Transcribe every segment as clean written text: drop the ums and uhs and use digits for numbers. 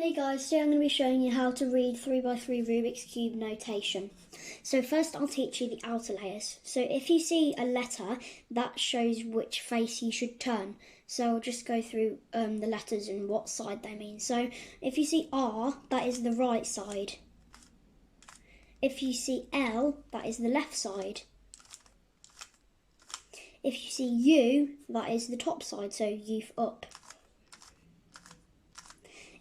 Hey guys, today I'm going to be showing you how to read 3x3 Rubik's Cube notation. So first I'll teach you the outer layers. So if you see a letter, that shows which face you should turn. So I'll just go through the letters and what side they mean. So if you see R, that is the right side. If you see L, that is the left side. If you see U, that is the top side, so U up.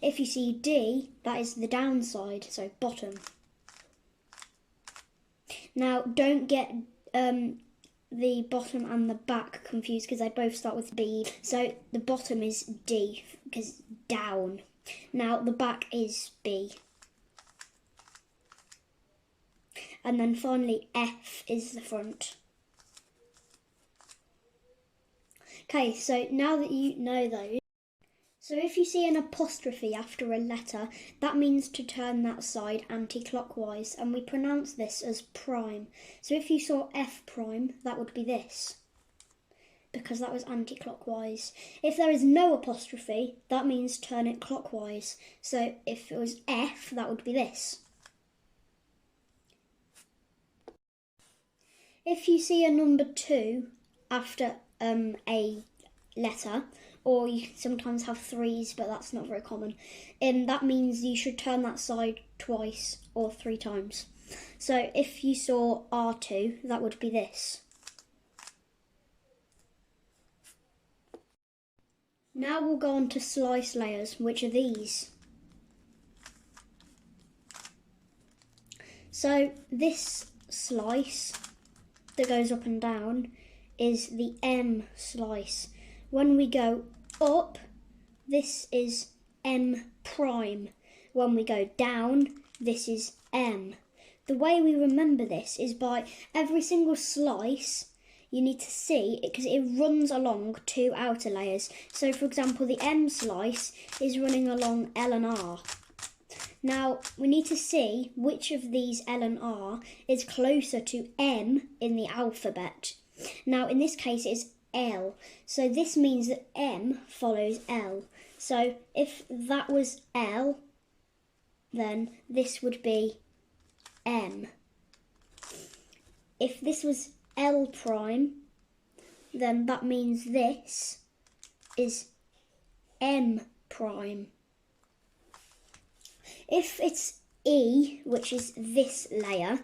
If you see D, that is the downside, so bottom. Now, don't get the bottom and the back confused because they both start with B. So the bottom is D because down. Now the back is B. And then finally F is the front. Okay, so now that you know those, so if you see an apostrophe after a letter, that means to turn that side anti-clockwise, and we pronounce this as prime. So if you saw F prime, that would be this, because that was anti-clockwise. If there is no apostrophe, that means turn it clockwise. So if it was F, that would be this. If you see a number 2 after a letter, or you can sometimes have 3s, but that's not very common, that means you should turn that side twice or 3 times. So if you saw R2, that would be this. Now we'll go on to slice layers, which are these. So this slice that goes up and down is the M slice. When we go up, this is M prime. When we go down, this is M. The way we remember this is by every single slice, you need to see it because it runs along 2 outer layers. So for example, the M slice is running along L and R. Now, we need to see which of these L and R is closer to M in the alphabet. Now, in this case, it's L. So this means that M follows L. So if that was L, then this would be M. If this was L prime, then that means this is M prime. If it's E, which is this layer,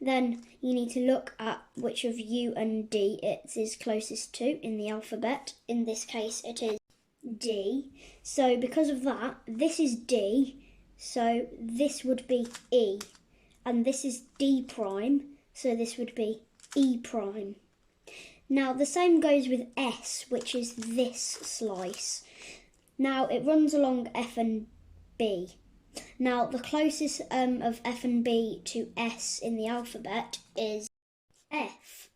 then you need to look at which of U and D it is closest to in the alphabet. In this case, it is D. So because of that, this is D, so this would be E. And this is D prime, so this would be E prime. Now, the same goes with S, which is this slice. Now, it runs along F and B. Now, the closest of F and B to S in the alphabet is F.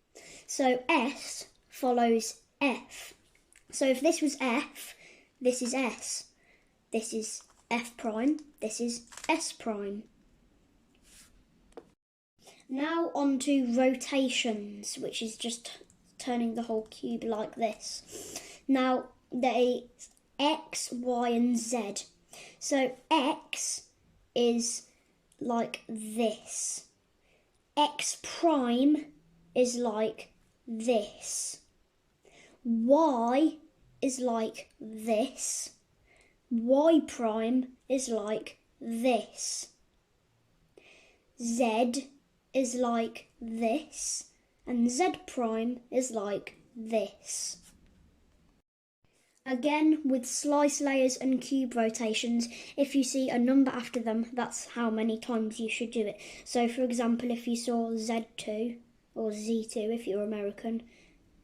So S follows F. So if this was F, this is S. This is F prime, this is S prime. Now on to rotations, which is just turning the whole cube like this. Now, there is X, Y and Z. So X is like this. X prime is like this. Y is like this. Y prime is like this. Z is like this. And Z prime is like this. Again, with slice layers and cube rotations, if you see a number after them, that's how many times you should do it. So for example, if you saw Z2 or Z2 if you're American,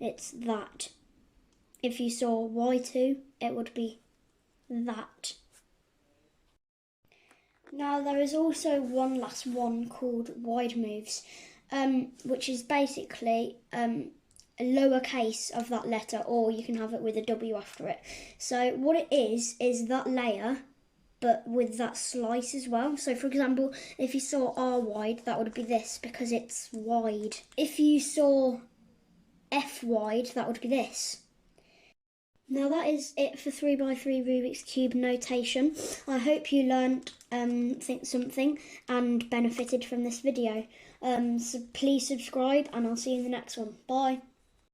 it's that. If you saw Y2, it would be that. Now there is also one last one called wide moves, which is basically a lowercase of that letter, or you can have it with a W after it. So what it is that layer, but with that slice as well. So for example, if you saw R wide, that would be this because it's wide. If you saw F wide, that would be this. Now that is it for 3x3 Rubik's Cube notation. I hope you learnt something and benefited from this video. So please subscribe and I'll see you in the next one. Bye.